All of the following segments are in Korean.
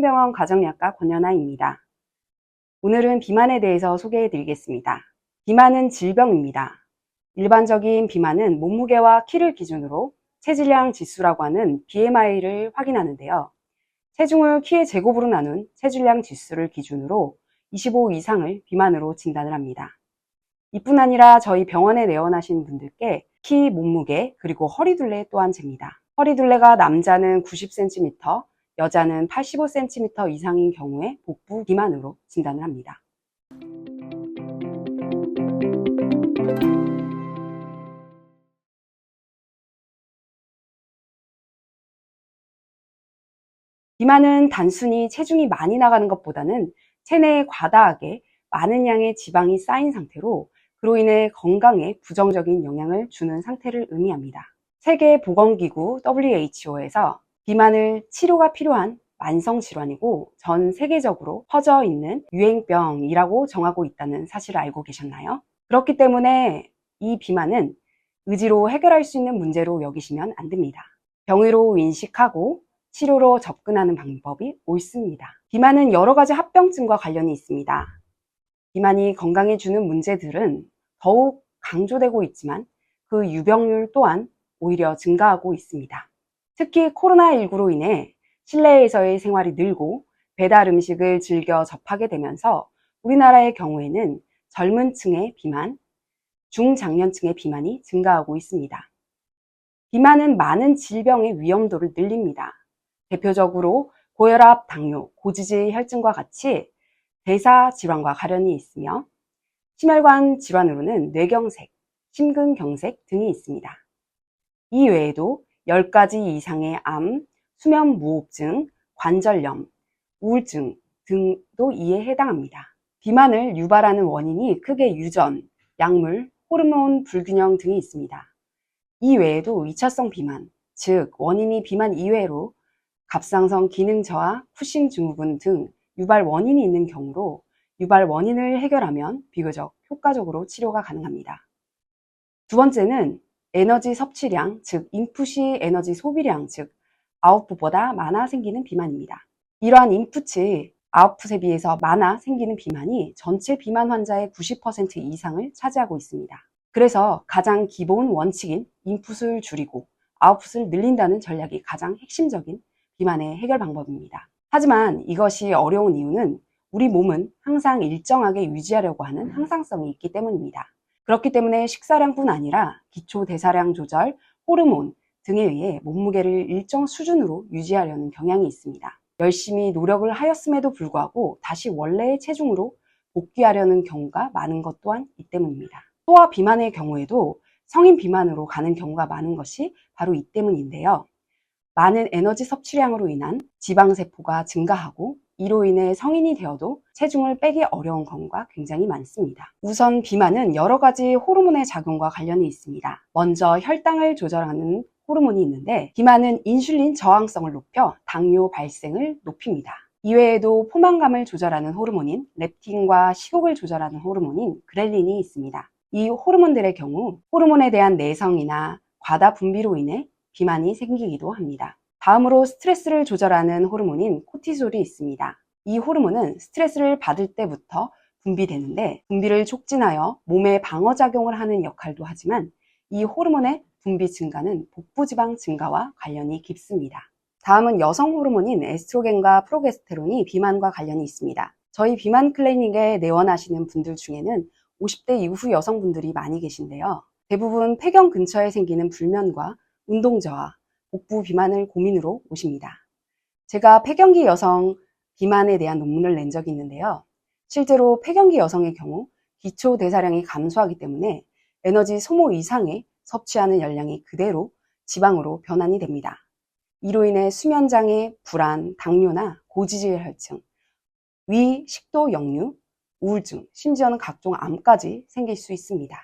성심병원 가정의학과 권연아입니다. 오늘은 비만에 대해서 소개해 드리겠습니다. 비만은 질병입니다. 일반적인 비만은 몸무게와 키를 기준으로 체질량 지수라고 하는 BMI를 확인하는데요. 체중을 키의 제곱으로 나눈 체질량 지수를 기준으로 25 이상을 비만으로 진단을 합니다. 이뿐 아니라 저희 병원에 내원하신 분들께 키, 몸무게, 그리고 허리둘레 또한 잽니다. 허리둘레가 남자는 90cm, 여자는 85cm 이상인 경우에 복부 비만으로 진단을 합니다. 비만은 단순히 체중이 많이 나가는 것보다는 체내에 과다하게 많은 양의 지방이 쌓인 상태로 그로 인해 건강에 부정적인 영향을 주는 상태를 의미합니다. 세계보건기구 WHO에서 비만을 치료가 필요한 만성질환이고 전 세계적으로 퍼져 있는 유행병이라고 정하고 있다는 사실을 알고 계셨나요? 그렇기 때문에 이 비만은 의지로 해결할 수 있는 문제로 여기시면 안 됩니다. 병의로 인식하고 치료로 접근하는 방법이 옳습니다. 비만은 여러 가지 합병증과 관련이 있습니다. 비만이 건강에 주는 문제들은 더욱 강조되고 있지만 그 유병률 또한 오히려 증가하고 있습니다. 특히 코로나19로 인해 실내에서의 생활이 늘고 배달 음식을 즐겨 접하게 되면서 우리나라의 경우에는 젊은 층의 비만, 중장년층의 비만이 증가하고 있습니다. 비만은 많은 질병의 위험도를 늘립니다. 대표적으로 고혈압, 당뇨, 고지질 혈증과 같이 대사질환과 관련이 있으며 심혈관 질환으로는 뇌경색, 심근경색 등이 있습니다. 이 외에도 10가지 이상의 암, 수면무호흡증, 관절염, 우울증 등도 이에 해당합니다. 비만을 유발하는 원인이 크게 유전, 약물, 호르몬 불균형 등이 있습니다. 이 외에도 2차성 비만, 즉 원인이 비만 이외로 갑상선 기능 저하, 쿠싱 증후군 등 유발 원인이 있는 경우로 유발 원인을 해결하면 비교적 효과적으로 치료가 가능합니다. 두 번째는 에너지 섭취량, 즉 인풋이 에너지 소비량, 즉 아웃풋보다 많아 생기는 비만입니다. 이러한 인풋이 아웃풋에 비해서 많아 생기는 비만이 전체 비만 환자의 90% 이상을 차지하고 있습니다. 그래서 가장 기본 원칙인 인풋을 줄이고 아웃풋을 늘린다는 전략이 가장 핵심적인 비만의 해결 방법입니다. 하지만 이것이 어려운 이유는 우리 몸은 항상 일정하게 유지하려고 하는 항상성이 있기 때문입니다. 그렇기 때문에 식사량뿐 아니라 기초 대사량 조절, 호르몬 등에 의해 몸무게를 일정 수준으로 유지하려는 경향이 있습니다. 열심히 노력을 하였음에도 불구하고 다시 원래의 체중으로 복귀하려는 경우가 많은 것 또한 이 때문입니다. 소아 비만의 경우에도 성인 비만으로 가는 경우가 많은 것이 바로 이 때문인데요. 많은 에너지 섭취량으로 인한 지방세포가 증가하고 이로 인해 성인이 되어도 체중을 빼기 어려운 경우가 굉장히 많습니다. 우선 비만은 여러 가지 호르몬의 작용과 관련이 있습니다. 먼저 혈당을 조절하는 호르몬이 있는데 비만은 인슐린 저항성을 높여 당뇨 발생을 높입니다. 이외에도 포만감을 조절하는 호르몬인 렙틴과 식욕을 조절하는 호르몬인 그렐린이 있습니다. 이 호르몬들의 경우 호르몬에 대한 내성이나 과다 분비로 인해 비만이 생기기도 합니다. 다음으로 스트레스를 조절하는 호르몬인 코티솔이 있습니다. 이 호르몬은 스트레스를 받을 때부터 분비되는데 분비를 촉진하여 몸에 방어작용을 하는 역할도 하지만 이 호르몬의 분비 증가는 복부지방 증가와 관련이 깊습니다. 다음은 여성 호르몬인 에스트로겐과 프로게스테론이 비만과 관련이 있습니다. 저희 비만 클리닉에 내원하시는 분들 중에는 50대 이후 여성분들이 많이 계신데요. 대부분 폐경 근처에 생기는 불면과 운동 저하, 복부 비만을 고민으로 오십니다. 제가 폐경기 여성 비만에 대한 논문을 낸 적이 있는데요. 실제로 폐경기 여성의 경우 기초 대사량이 감소하기 때문에 에너지 소모 이상의 섭취하는 열량이 그대로 지방으로 변환이 됩니다. 이로 인해 수면장애, 불안, 당뇨나 고지질 혈증, 위, 식도 역류, 우울증, 심지어는 각종 암까지 생길 수 있습니다.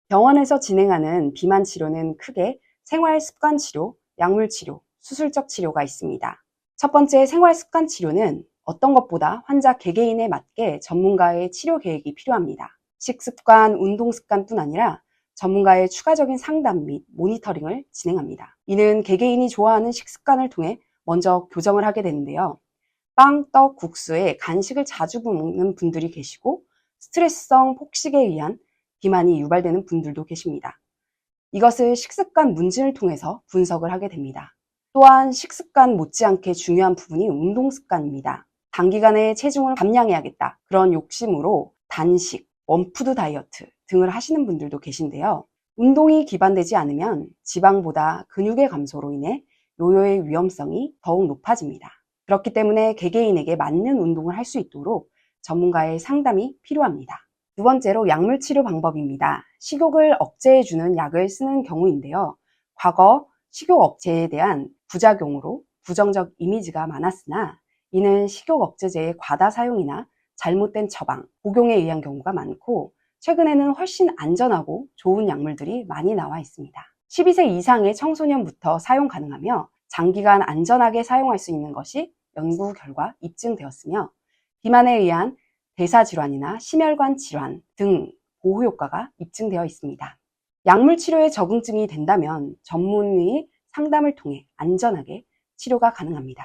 병원에서 진행하는 비만 치료는 크게 생활 습관 치료, 약물 치료, 수술적 치료가 있습니다. 첫 번째 생활 습관 치료는 어떤 것보다 환자 개개인에 맞게 전문가의 치료 계획이 필요합니다. 식습관, 운동 습관뿐 아니라 전문가의 추가적인 상담 및 모니터링을 진행합니다. 이는 개개인이 좋아하는 식습관을 통해 먼저 교정을 하게 되는데요. 빵, 떡, 국수에 간식을 자주 먹는 분들이 계시고 스트레스성 폭식에 의한 비만이 유발되는 분들도 계십니다. 이것을 식습관 문진을 통해서 분석을 하게 됩니다. 또한 식습관 못지않게 중요한 부분이 운동 습관입니다. 단기간에 체중을 감량해야겠다, 그런 욕심으로 단식, 원푸드 다이어트 등을 하시는 분들도 계신데요. 운동이 기반되지 않으면 지방보다 근육의 감소로 인해 요요의 위험성이 더욱 높아집니다. 그렇기 때문에 개개인에게 맞는 운동을 할 수 있도록 전문가의 상담이 필요합니다. 두 번째로 약물 치료 방법입니다. 식욕을 억제해주는 약을 쓰는 경우인데요. 과거 식욕 억제에 대한 부작용으로 부정적 이미지가 많았으나 이는 식욕 억제제의 과다 사용이나 잘못된 처방, 복용에 의한 경우가 많고 최근에는 훨씬 안전하고 좋은 약물들이 많이 나와 있습니다. 12세 이상의 청소년부터 사용 가능하며 장기간 안전하게 사용할 수 있는 것이 연구 결과 입증되었으며 비만에 의한 대사질환이나 심혈관 질환 등 보호 효과가 입증되어 있습니다. 약물 치료에 적응증이 된다면 전문의 상담을 통해 안전하게 치료가 가능합니다.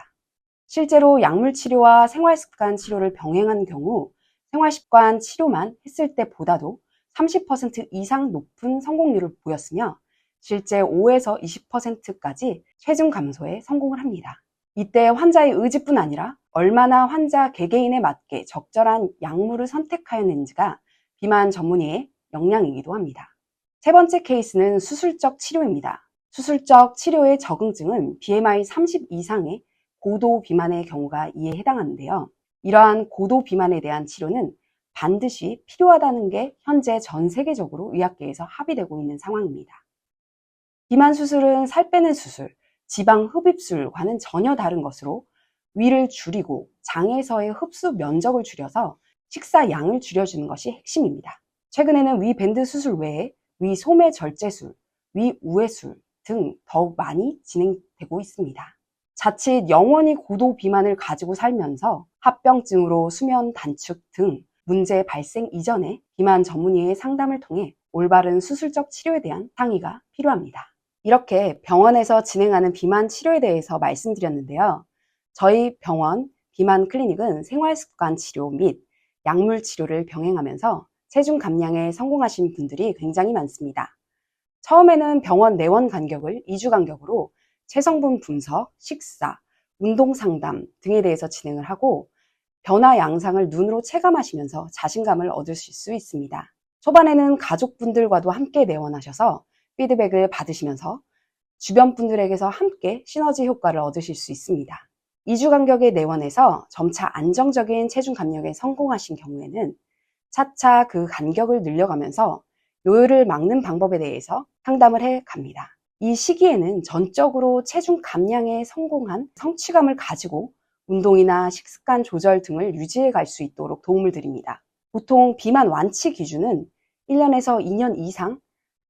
실제로 약물 치료와 생활습관 치료를 병행한 경우 생활습관 치료만 했을 때보다도 30% 이상 높은 성공률을 보였으며 실제 5에서 20%까지 체중 감소에 성공을 합니다. 이때 환자의 의지뿐 아니라 얼마나 환자 개개인에 맞게 적절한 약물을 선택하였는지가 비만 전문의의 역량이기도 합니다. 세 번째 케이스는 수술적 치료입니다. 수술적 치료의 적응증은 BMI 30 이상의 고도 비만의 경우가 이에 해당하는데요. 이러한 고도 비만에 대한 치료는 반드시 필요하다는 게 현재 전 세계적으로 의학계에서 합의되고 있는 상황입니다. 비만 수술은 살 빼는 수술, 지방 흡입술과는 전혀 다른 것으로 위를 줄이고 장에서의 흡수 면적을 줄여서 식사 양을 줄여주는 것이 핵심입니다. 최근에는 위 밴드 수술 외에 위 소매 절제술, 위 우회술 등 더욱 많이 진행되고 있습니다. 자칫 영원히 고도 비만을 가지고 살면서 합병증으로 수면 단축 등 문제 발생 이전에 비만 전문의의 상담을 통해 올바른 수술적 치료에 대한 상의가 필요합니다. 이렇게 병원에서 진행하는 비만 치료에 대해서 말씀드렸는데요. 저희 병원 비만 클리닉은 생활습관 치료 및 약물 치료를 병행하면서 체중 감량에 성공하신 분들이 굉장히 많습니다. 처음에는 병원 내원 간격을 2주 간격으로 체성분 분석, 식사, 운동 상담 등에 대해서 진행을 하고 변화 양상을 눈으로 체감하시면서 자신감을 얻으실 수 있습니다. 초반에는 가족분들과도 함께 내원하셔서 피드백을 받으시면서 주변 분들에게서 함께 시너지 효과를 얻으실 수 있습니다. 2주 간격의 내원에서 점차 안정적인 체중 감량에 성공하신 경우에는 차차 그 간격을 늘려가면서 요요를 막는 방법에 대해서 상담을 해 갑니다. 이 시기에는 전적으로 체중 감량에 성공한 성취감을 가지고 운동이나 식습관 조절 등을 유지해 갈 수 있도록 도움을 드립니다. 보통 비만 완치 기준은 1년에서 2년 이상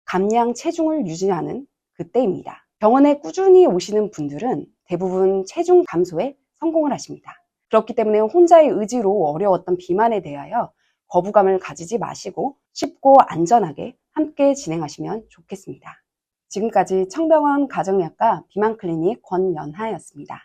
감량 체중을 유지하는 그때입니다. 병원에 꾸준히 오시는 분들은 대부분 체중 감소에 성공을 하십니다. 그렇기 때문에 혼자의 의지로 어려웠던 비만에 대하여 거부감을 가지지 마시고 쉽고 안전하게 함께 진행하시면 좋겠습니다. 지금까지 청병원 가정의학과 비만클리닉 권연하였습니다.